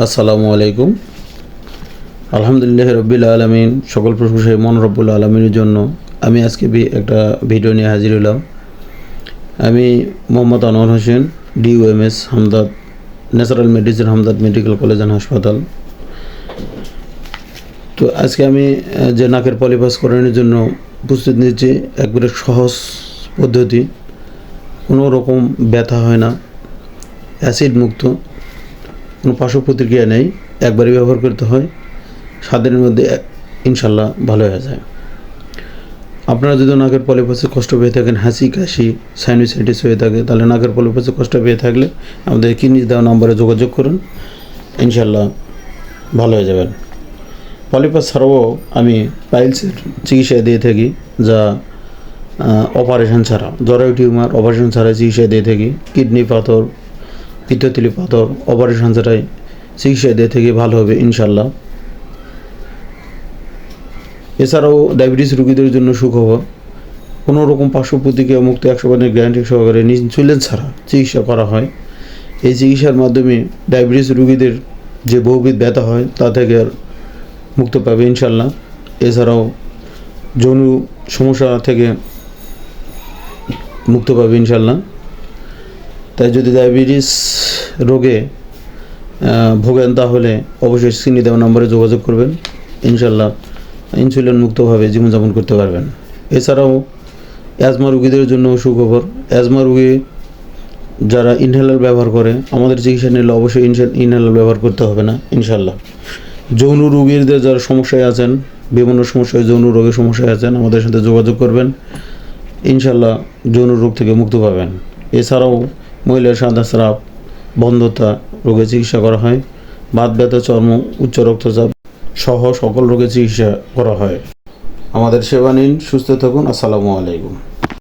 আসসালামু আলাইকুম। আলহামদুলিল্লাহ রব্বিল আলামিন, সকল প্রশংসা মন রব্বুল আলমিনের জন্য। আমি আজকে একটা ভিডিও নিয়ে হাজির হলাম। আমি Mohammad Anwar Hossain, DOMS Hamdard natural medicine, Hamdard medical college and হাসপাতাল। তো আজকে আমি যে নাকের পলিপাস করানোর জন্য প্রস্তুতি নিচ্ছি, একবারে সহজ পদ্ধতি, কোনো রকম ব্যথা হয় না, অ্যাসিড মুক্ত, কোনো পার্শ্ব প্রতিক্রিয়া নেই, একবারই ব্যবহার করতে হয়, 7 দিনের মধ্যে ইনশাল্লাহ ভালো হয়ে যায়। আপনারা যদি নাকের পলিপাসে কষ্ট পেয়ে থাকেন, হাঁচি কাশি সাইনোসাইটিস হয়ে থাকে, তাহলে নাকের পলিপাসে কষ্ট পেয়ে থাকলে আমাদের কিডনি দেওয়া নম্বরে যোগাযোগ করুন, ইনশাল্লাহ ভালো হয়ে যাবেন। পলিপাস ছাড়াও আমি পাইলসের চিকিৎসা দিয়ে থাকি, যা অপারেশন ছাড়া, জরায়ু টিউমার অপারেশন ছাড়া চিকিৎসা দিয়ে থাকি। কিডনি পাথর, পিত্তথলি পাথর অপারেশন ছাড়াই চিকিৎসা দিয়ে থেকে ভালো হবে ইনশাল্লাহ। এছাড়াও ডায়াবেটিস রোগীদের জন্য সুখবর, কোনো রকম পার্শ্ব প্রতিক্রিয়া মুক্ত 100% গ্যারান্টি সহকারে ইনসুলিন ছাড়া চিকিৎসা করা হয়। এই চিকিৎসার মাধ্যমে ডায়াবেটিস রোগীদের যে বহুবিধ ব্যথা হয় তা থেকে মুক্ত পাবে ইনশাল্লাহ। এছাড়াও যৌন সমস্যা থেকে মুক্ত পাবে ইনশাল্লাহ। তাই যদি ডায়াবেটিস রোগে ভোগেন তাহলে অবশ্যই স্ক্রিনে দেওয়া নম্বরে যোগাযোগ করবেন, ইনশাল্লাহ ইনসুলিন মুক্তভাবে জীবনযাপন করতে পারবেন। এছাড়াও অ্যাজমা রোগীদের জন্য সুখবর, অ্যাজমা রোগী যারা ইনহেলার ব্যবহার করে, আমাদের চিকিৎসা নিলে অবশ্যই ইনহেলার ব্যবহার করতে হবে না ইনশাল্লাহ। যৌন রোগীদের যারা সমস্যায় আছেন, বিভিন্ন সমস্যায় যৌন রোগের সমস্যায় আছেন, আমাদের সাথে যোগাযোগ করবেন, ইনশাল্লাহ যৌন রোগ থেকে মুক্ত পাবেন। এছাড়াও মহিলার সাদা স্রাব, বন্ধ্যতা রোগের চিকিৎসা করা হয়, বাত ব্যথা, চর্ম, উচ্চ রক্তচাপ সহ সকল রোগের চিকিৎসা করা হয়। আমাদের সেবা নিন, সুস্থ থাকুন। আসসালামু আলাইকুম।